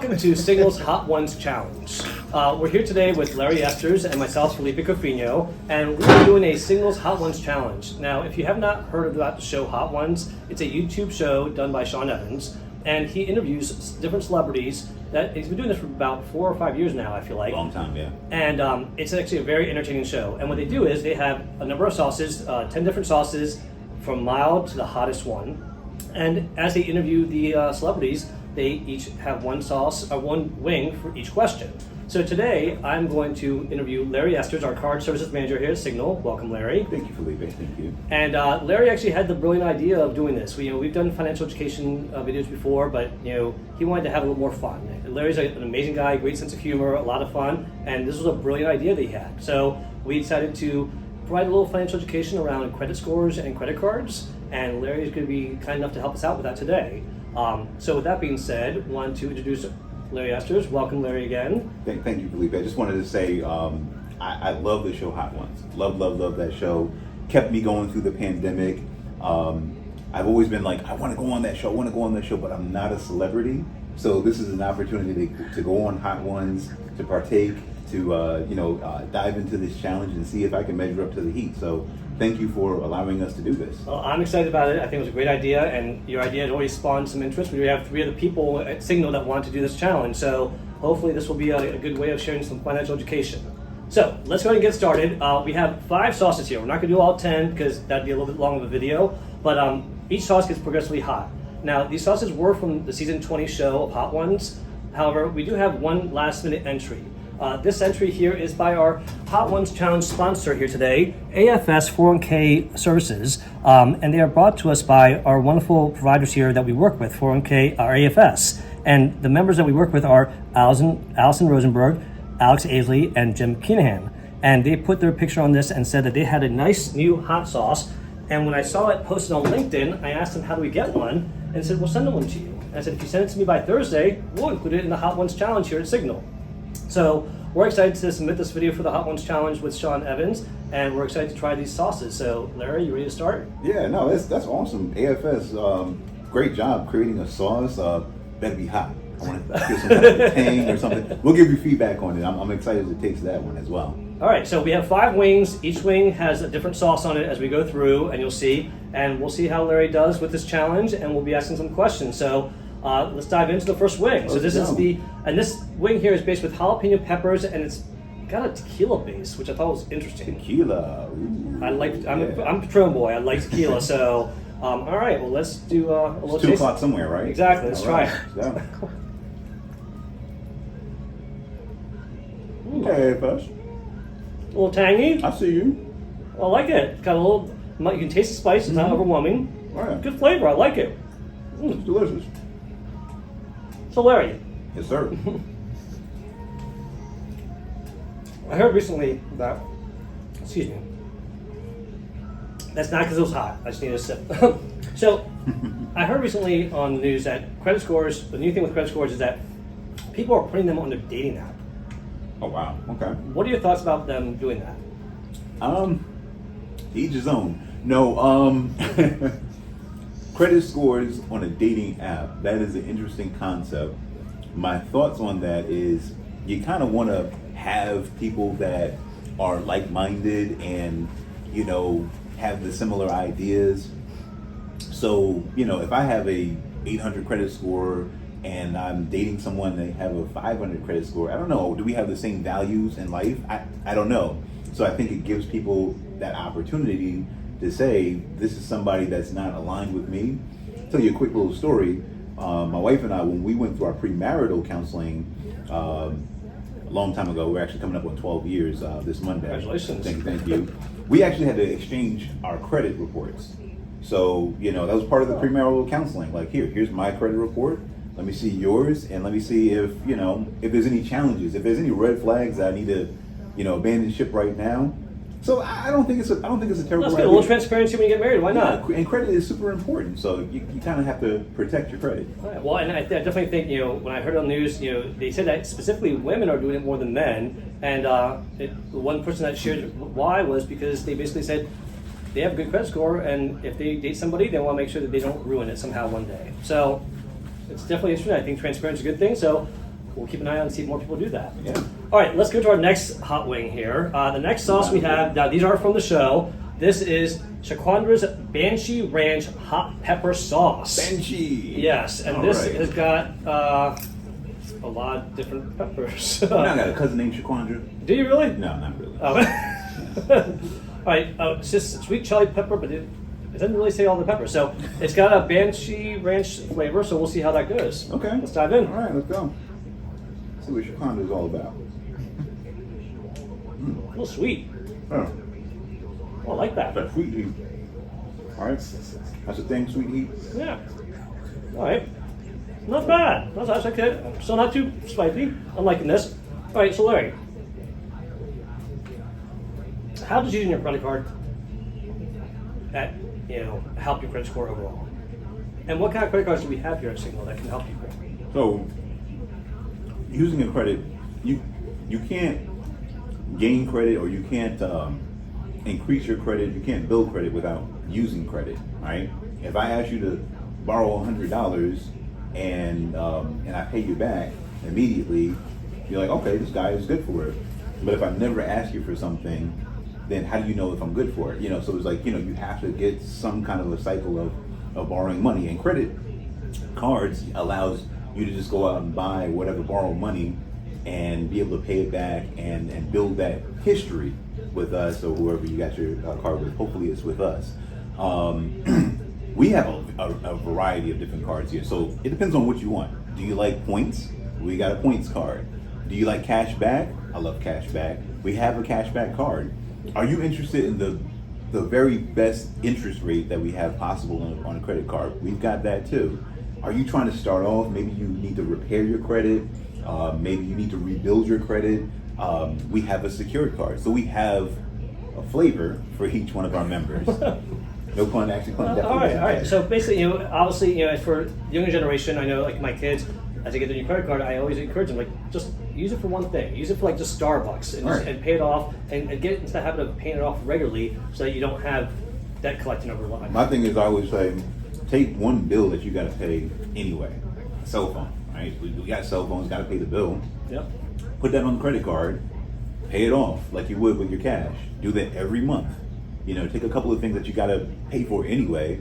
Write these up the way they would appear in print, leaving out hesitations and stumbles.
Welcome to Signal's Hot Ones Challenge. We're here today with Larry Esters and myself, Felipe Cofiño, and we're doing a Signal's Hot Ones Challenge. Now, if you have not heard about the show Hot Ones, it's a YouTube show done by Sean Evans, and he interviews different celebrities. That he's been doing this for about 4 or 5 years now, I feel like. Long time, yeah. And it's actually a very entertaining show. And what they do is they have a number of sauces, 10 different sauces, from mild to the hottest one. And as they interview the celebrities, they each have one sauce or one wing for each question. So today I'm going to interview Larry Esters, our card services manager here at Signal. Welcome, Larry. Thank you, Felipe. Thank you. And Larry actually had the brilliant idea of doing this. We've done financial education videos before, but he wanted to have a little more fun. Larry's an amazing guy, great sense of humor, a lot of fun, and this was a brilliant idea that he had. So we decided to provide a little financial education around credit scores and credit cards, and Larry is going to be kind enough to help us out with that today. So with that being said, I want to introduce Larry Esters. Welcome, Larry, again. Thank you, Felipe. I just wanted to say I love the show Hot Ones. Love that show. Kept me going through the pandemic. I've always been like, I want to go on that show, but I'm not a celebrity. So this is an opportunity to go on Hot Ones, to partake, to dive into this challenge and see if I can measure up to the heat. So thank you for allowing us to do this. Well, I'm excited about it. I think it was a great idea, and your idea had already spawned some interest. We have 3 other people at Signal that want to do this challenge, so hopefully this will be a good way of sharing some financial education. So let's go ahead and get started. We have 5 sauces here. We're not going to do all 10 because that'd be a little bit long of a video, but each sauce gets progressively hot. Now, these sauces were from the season 20 show of Hot Ones. However, we do have one last minute entry. This entry here is by our Hot Ones Challenge sponsor here today, AFS 401k Services, and they are brought to us by our wonderful providers here that we work with, 401k, our AFS. And the members that we work with are Allison Rosenberg, Alex Aisley, and Jim Kinahan. And they put their picture on this and said that they had a nice new hot sauce. And when I saw it posted on LinkedIn, I asked them, how do we get one? And said, we'll send one to you. And I said, if you send it to me by Thursday, we'll include it in the Hot Ones Challenge here at Signal. So we're excited to submit this video for the Hot Ones Challenge with Sean Evans, and we're excited to try these sauces. So Larry, you ready to start? Yeah, no, that's awesome. AFS, great job creating a sauce. Better be hot. I want to get some kind of tang or something. We'll give you feedback on it. I'm excited to taste that one as well. All right, so we have 5 wings. Each wing has a different sauce on it as we go through, and you'll see. And we'll see how Larry does with this challenge, and we'll be asking some questions. So let's dive into the first wing. So this is this wing here is based with jalapeno peppers, and it's got a tequila base, which I thought was interesting. Tequila. Ooh, I'm a Patron boy. I like tequila. So all right, well let's do a little it's 2 o'clock somewhere, right? Exactly. Let's try it. Yeah. Okay, AFS. A little tangy. I see you. I like it. It's got a little. You can taste the spice. It's not overwhelming. All right. Good flavor. I like it. It's delicious. So Larry, Yes, sir. I heard recently that, excuse me, that's not because it was hot. I just need a sip. So, I heard recently on the news that credit scores, the new thing with credit scores is that people are putting them on their dating app. Oh, wow. Okay. What are your thoughts about them doing that? Each his own. No, credit scores on a dating app, that is an interesting concept. My thoughts on that is you kind of want to have people that are like-minded and, have the similar ideas. So, if I have a 800 credit score and I'm dating someone that have a 500 credit score, I don't know, do we have the same values in life? I don't know. So I think it gives people that opportunity to say, this is somebody that's not aligned with me. I'll tell you a quick little story. My wife and I, when we went through our premarital counseling a long time ago, we're actually coming up on 12 years this Monday. Congratulations. Thank you. We actually had to exchange our credit reports. So, that was part of the premarital counseling. Like, here's my credit report. Let me see yours, and let me see if there's any challenges, if there's any red flags that I need to, abandon ship right now. So I don't think it's a terrible idea. Let's get a little transparency when you get married. Why not? And credit is super important. So you kind of have to protect your credit. Right. Well, and I definitely think when I heard on the news, they said that specifically women are doing it more than men. And one person that shared why was because they basically said they have a good credit score, and if they date somebody, they want to make sure that they don't ruin it somehow one day. So it's definitely interesting. I think transparency is a good thing. So we'll keep an eye on and see if more people do that. Yeah. All right, let's go to our next hot wing here. The next sauce we have, now these are from the show. This is Shaquandra's Banshee Ranch Hot Pepper Sauce. Banshee. Yes, and All this right. has got a lot of different peppers. I got a cousin named Shaquandra. Do you really? No, not really. Oh. All right, it's just sweet chili pepper, but it doesn't really say all the peppers. So it's got a Banshee Ranch flavor, so we'll see how that goes. Okay. Let's dive in. All right, let's go. See what Shaquandra is all about. A little sweet. Oh, Oh, I like that. that sweet heat. All right, that's the thing, sweet heat. Yeah. All right. Not bad. That's okay. So not too spicy. I'm liking this. All right, so Larry, how does using your credit card help your credit score overall? And what kind of credit cards do we have here at Signal that can help you? So, using a credit, you can't gain credit or you can't increase your credit. You can't build credit without using credit, right? If I ask you to borrow $100 and I pay you back immediately, you're like, okay, this guy is good for it. But if I never ask you for something, then how do you know if I'm good for it? So it's like, you have to get some kind of a cycle of borrowing money. And credit cards allows you to just go out and buy whatever borrowed money and be able to pay it back and build that history with us or whoever you got your card with. Hopefully it's with us. We have a variety of different cards here. So it depends on what you want. Do you like points? We got a points card. Do you like cash back? I love cash back. We have a cash back card. Are you interested in the very best interest rate that we have possible on a credit card? We've got that too. Are you trying to start off? Maybe you need to repair your credit. Maybe you need to rebuild your credit. We have a secured card. So we have a flavor for each one of our members. No pun, actually. Pun definitely. All right. So basically, obviously, for the younger generation, I know, like my kids, as they get their new credit card, I always encourage them, just use it for one thing. Use it for just Starbucks and pay it off and get into the habit of paying it off regularly so that you don't have debt collecting over life. My thing is, I always say, take one bill that you got to pay anyway. Cell phone, right? We got cell phones, got to pay the bill. Yep. Put that on the credit card, pay it off like you would with your cash. Do that every month. Take a couple of things that you got to pay for anyway,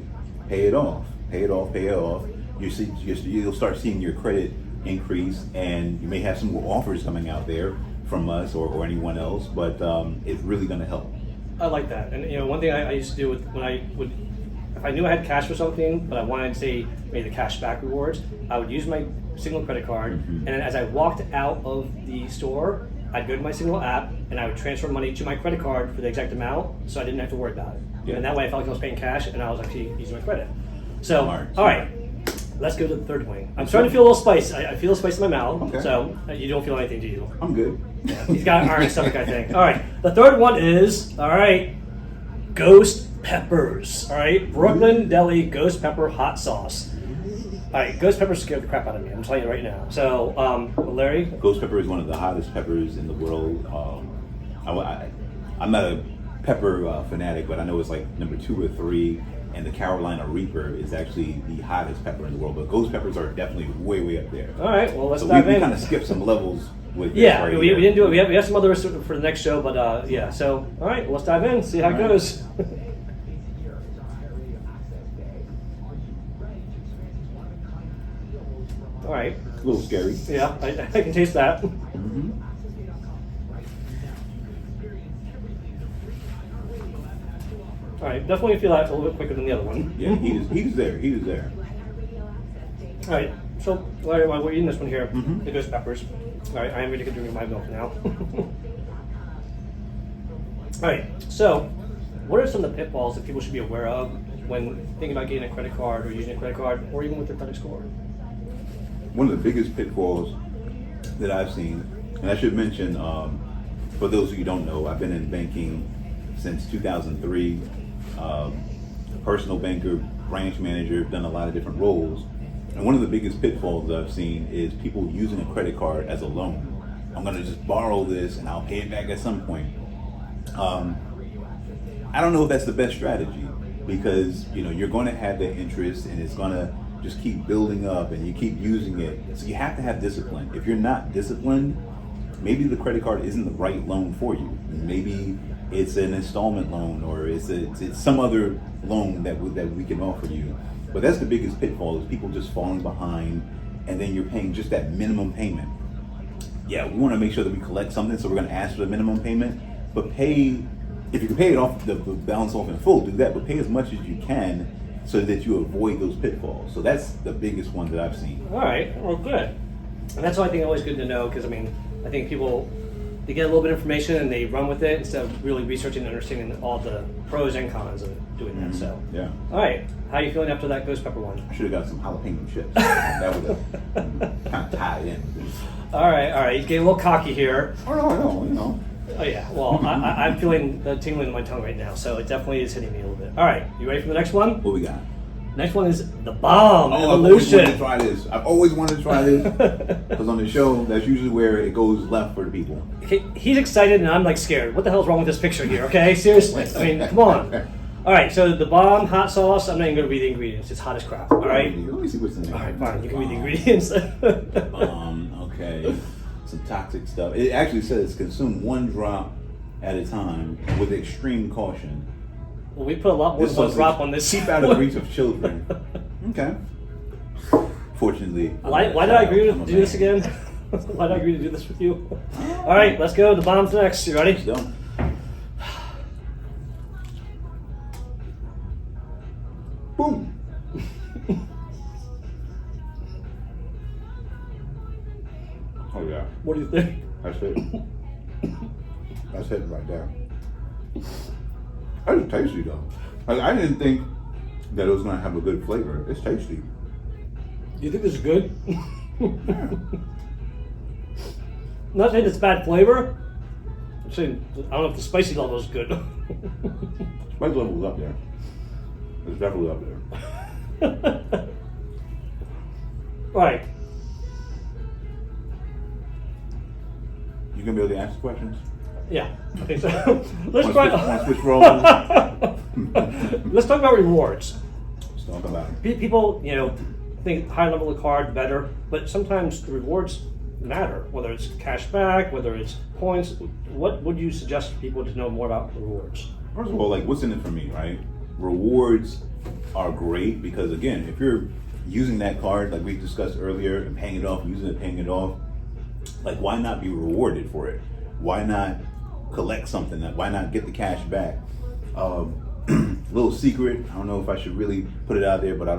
pay it off. Pay it off, pay it off. You'll start seeing your credit increase, and you may have some more offers coming out there from us or anyone else, but it's really going to help. I like that. And one thing I used to do if I knew I had cash for something, but I wanted to say maybe the cash back rewards, I would use my Signal credit card, and then as I walked out of the store, I'd go to my Signal app and I would transfer money to my credit card for the exact amount, so I didn't have to worry about it. Yeah. And that way I felt like I was paying cash and I was actually using my credit. So, Smart. All right, let's go to the third wing. I'm starting to feel a little spice. I feel a spice in my mouth. Okay. So you don't feel anything, do you? I'm good. Yeah, he's got an iron stomach, I think. All right, the third one is, ghost peppers. All right, Brooklyn Deli ghost pepper hot sauce. All right, ghost peppers scared the crap out of me. I'm telling you right now. So, Larry? Ghost pepper is one of the hottest peppers in the world. I'm not a pepper fanatic, but I know it's like number 2 or 3, and the Carolina Reaper is actually the hottest pepper in the world. But ghost peppers are definitely way, way up there. All right, well, let's So dive we in. kind of skipped some levels with this Yeah, right we here. didn't do it. We have some others for the next show, but yeah. So, all right, let's dive in, see how it All right. goes. All right. A little scary. Yeah, I can taste that. Mm-hmm. All right, definitely feel that a little bit quicker than the other one. Yeah, he's there. He's there. All right, so Larry, while we're eating this one here, Mhm. the ghost peppers. All right, I am ready to drink my milk now. All right, so what are some of the pitfalls that people should be aware of when thinking about getting a credit card or using a credit card, or even with their credit score? One of the biggest pitfalls that I've seen, and I should mention, for those of you who don't know, I've been in banking since 2003, personal banker, branch manager, done a lot of different roles. And one of the biggest pitfalls I've seen is people using a credit card as a loan. I'm going to just borrow this and I'll pay it back at some point. I don't know if that's the best strategy, because you're going to have the interest, and it's going to just keep building up and you keep using it. So you have to have discipline. If you're not disciplined, maybe the credit card isn't the right loan for you. Maybe it's an installment loan, or it's some other loan that we can offer you. But that's the biggest pitfall, is people just falling behind, and then you're paying just that minimum payment. Yeah, we want to make sure that we collect something, so we're going to ask for the minimum payment. But pay, if you can pay it off, the balance off in full, do that. But pay as much as you can, so that you avoid those pitfalls. So that's the biggest one that I've seen. All right, well, good. And that's why I think always good to know, because I mean, I think people, they get a little bit of information and they run with it instead of really researching and understanding all the pros and cons of doing that. So yeah. All right, how are you feeling after that ghost pepper one? I should have got some jalapeno chips. That would have kind of tied in. All right, you get a little cocky here. Oh no, you know. Oh yeah, well, I'm feeling the tingling in my tongue right now, so it definitely is hitting me a little bit. All right, you ready for the next one? What we got? Next one is the bomb I've always evolution. wanted to try this. I've always wanted to try this, because on the show, that's usually where it goes left for the people. He's excited and I'm like scared. What the hell's wrong with this picture here? Okay, seriously. I mean, come on. All right, so the bomb hot sauce. I'm not even going to read the ingredients. It's hot as crap. All right. Let me see what's in there. All right, fine. You can read the ingredients. Okay. Some toxic stuff. It actually says consume 1 drop at a time with extreme caution. Well, we put a lot more than 1 drop on this. Keep out of reach of children. Okay. Fortunately. Why did I agree to do this again? Why did I agree to do this with you? All right, let's go. The bomb's next. You ready? Let's go. Boom. Oh yeah. What do you think? That's it. That's it right there. That's tasty though. Like, I didn't think that it was gonna have a good flavor. It's tasty. Do you think this is good? Yeah. I'm not saying it's bad flavor. I'm saying I don't know if the spicy level is good. Spice level's up there. It's definitely up there. Right. You gonna be able to answer questions? Yeah, I think so. Let's Want to switch roles? Let's talk about rewards. Let's talk about it. People, think high level of card better, but sometimes the rewards matter. Whether it's cash back, whether it's points. What would you suggest for people to know more about rewards? First of all, like, what's in it for me, right? Rewards are great because, again, if you're using that card like we discussed earlier and paying it off, using it, paying it off, like, why not be rewarded for it? Why not collect something? Why not get the cash back? Little secret. I don't know if I should really put it out there, but I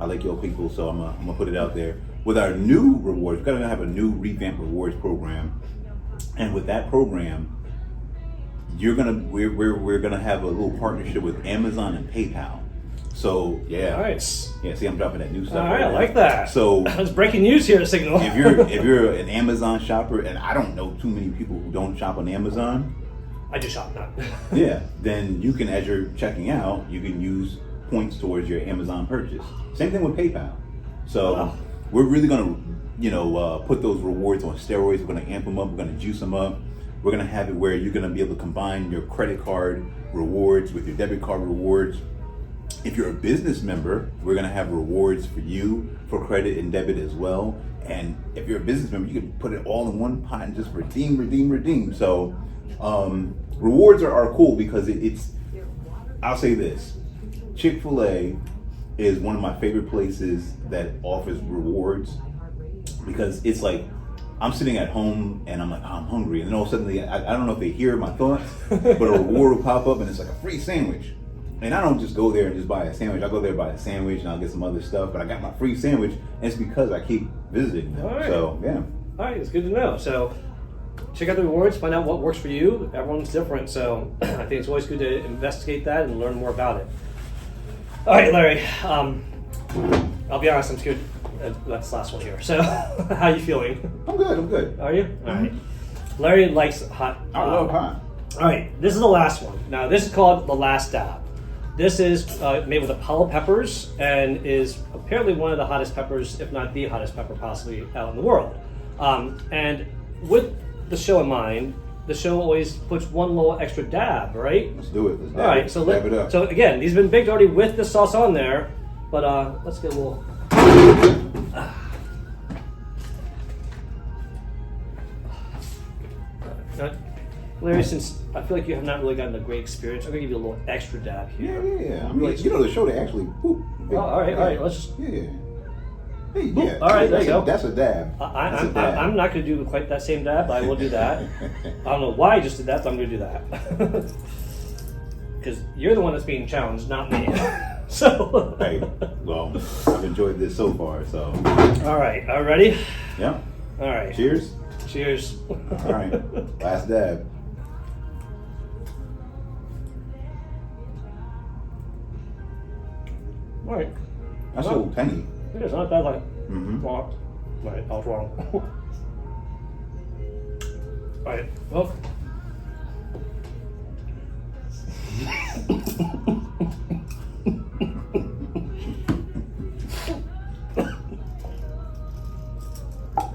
like your people, so I'm gonna put it out there. With our new rewards, we're gonna have a new revamped rewards program, and with that program, we're gonna have a little partnership with Amazon and PayPal. So yeah, Nice. Yeah, see, I'm dropping that new stuff. All right, I there. like that. So that's breaking news here at Signal. if you're an Amazon shopper, and I don't know too many people who don't shop on Amazon. I just shop not. Yeah, then you can, as you're checking out, you can use points towards your Amazon purchase. Same thing with PayPal. So we're really gonna, put those rewards on steroids. We're gonna amp them up. We're gonna juice them up. We're gonna have it where you're gonna be able to combine your credit card rewards with your debit card rewards. If you're a business member, we're gonna have rewards for you for credit and debit as well. And if you're a business member, you can put it all in one pot and just redeem. So rewards are cool because it's, I'll say this, Chick-fil-A is one of my favorite places that offers rewards, because it's like, I'm sitting at home and I'm like, oh, I'm hungry. And then all of a sudden, I don't know if they hear my thoughts, but a reward will pop up and it's like a free sandwich. And I don't just go there and just buy a sandwich. I go there and buy a sandwich and I'll get some other stuff, but I got my free sandwich, and it's because I keep visiting them. All right. So, yeah. All right, it's good to know. So check out the rewards, find out what works for you. Everyone's different, so I think it's always good to investigate that and learn more about it. All right, Larry, I'll be honest, I'm scared. That's the last one here. So how are you feeling? I'm good. Are you? All right. Larry likes hot. I love hot. All right, this is the last one. Now, this is called the Last Dab. This is made with Apollo peppers and is apparently one of the hottest peppers, if not the hottest pepper possibly out in the world. And with the show in mind, the show always puts one little extra dab, right? Let's do it. Let's All right, dab it up. so again, these have been baked already with the sauce on there, but let's get a little. Larry, since I feel like you have not really gotten a great experience, I'm gonna give you a little extra dab here. Yeah. I mean, you know, the show they actually. Oh, all right. Let's just. Yeah. Hey, yeah. All right, there you go. That's a dab. I'm not going to do quite that same dab, but I will do that. I don't know why I just did that, but I'm going to do that. Because you're the one that's being challenged, not me. So. Hey, well, I've enjoyed this so far, so. All right, ready? Yeah. All right. Cheers. Cheers. All right, last dab. All right. That's a little tangy. It's not bad, like. Mm-hmm. Right, I was wrong. All right, well.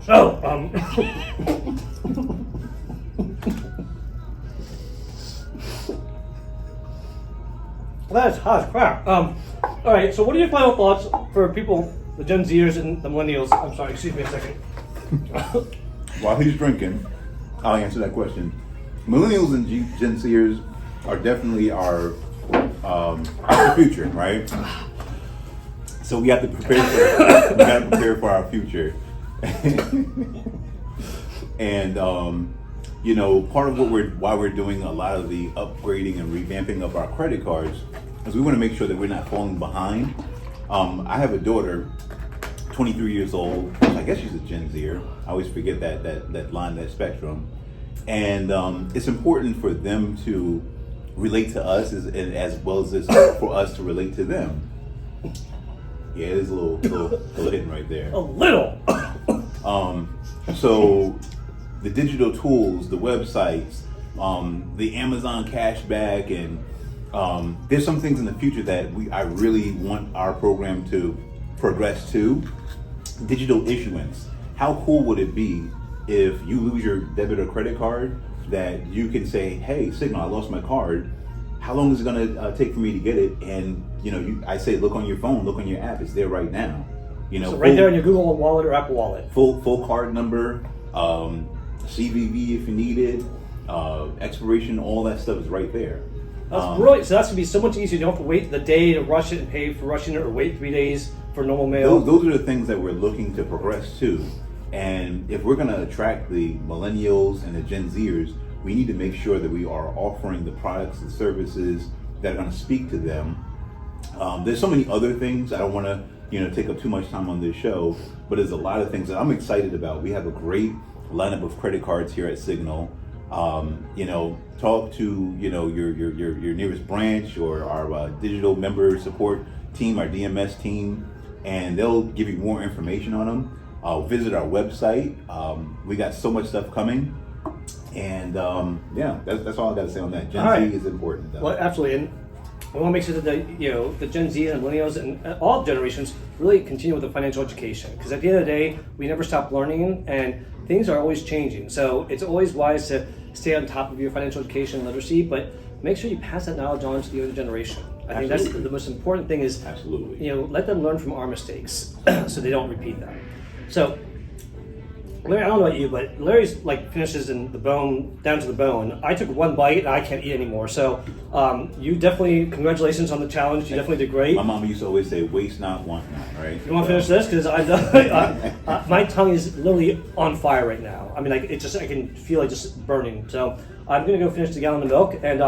So, that's hot as crap. All right, so what are your final thoughts for people, the Gen Zers and the millennials? I'm sorry, excuse me a second. While he's drinking, I'll answer that question. Millennials and Gen Zers are definitely our future, right? So we have to prepare for our future. And you know, part of why we're doing a lot of the upgrading and revamping of our credit cards is we want to make sure that we're not falling behind. I have a daughter, 23 years old. I guess she's a Gen Zer. I always forget that line, that spectrum. And it's important for them to relate to us as well as for us to relate to them. Yeah, there's a little hidden right there. A little. So the digital tools, the websites, the Amazon cashback, and there's some things in the future that I really want our program to progress to. Digital issuance. How cool would it be if you lose your debit or credit card that you can say, hey, Signal, I lost my card. How long is it going to take for me to get it? And you know, I say, look on your phone, look on your app. It's there right now. You know, so right there in your Google Wallet or Apple Wallet. Full card number, CVV if you need it, expiration, all that stuff is right there. That's brilliant. So that's gonna be so much easier. You don't have to wait the day to rush it and pay for rushing it, or wait 3 days for normal mail. Those are the things that we're looking to progress to. And if we're going to attract the millennials and the Gen Zers, we need to make sure that we are offering the products and services that are going to speak to them. There's so many other things. I don't want to, take up too much time on this show, but there's a lot of things that I'm excited about. We have a great lineup of credit cards here at Signal. Talk to your nearest branch or our digital member support team, our DMS team, and they'll give you more information on them. Visit our website. We got so much stuff coming, and that's all I got to say on that. Gen Z is important, though. Well, absolutely, and we want to make sure that the Gen Z and millennials and all generations really continue with the financial education, because at the end of the day, we never stop learning, and things are always changing. So it's always wise to stay on top of your financial education and literacy, but make sure you pass that knowledge on to the other generation. I think that's the most important thing is, let them learn from our mistakes so they don't repeat them. So, Larry, I don't know about you, but Larry's finishes in the bone, down to the bone. I took one bite and I can't eat anymore. So, you definitely, congratulations on the challenge. You definitely did great. My mama used to always say, waste not, want not, right? You want to finish this? Because my tongue is literally on fire right now. I mean, I can feel it just burning. So, I'm going to go finish the gallon of milk. And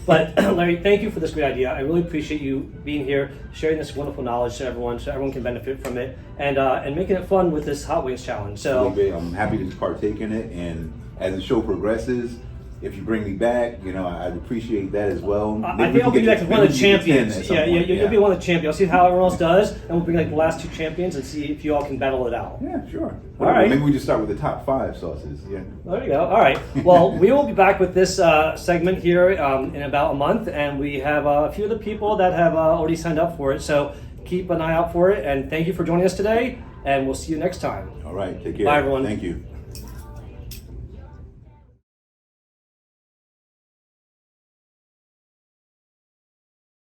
but Larry, thank you for this great idea. I really appreciate you being here, sharing this wonderful knowledge to everyone, so everyone can benefit from it, and making it fun with this Hot Wings challenge. So I'm happy to partake in it, and as the show progresses, if you bring me back, I'd appreciate that as well. I think I'll be back as one of the champions. You'll be one of the champions. I'll see how everyone else does, and we'll bring the last two champions and see if you all can battle it out. Yeah, sure. All right. Maybe we just start with the top 5 sauces. Yeah. There you go. All right. Well, we will be back with this segment here in about a month, and we have a few of the people that have already signed up for it. So keep an eye out for it, and thank you for joining us today, and we'll see you next time. All right. Take care. Bye, everyone. Thank you.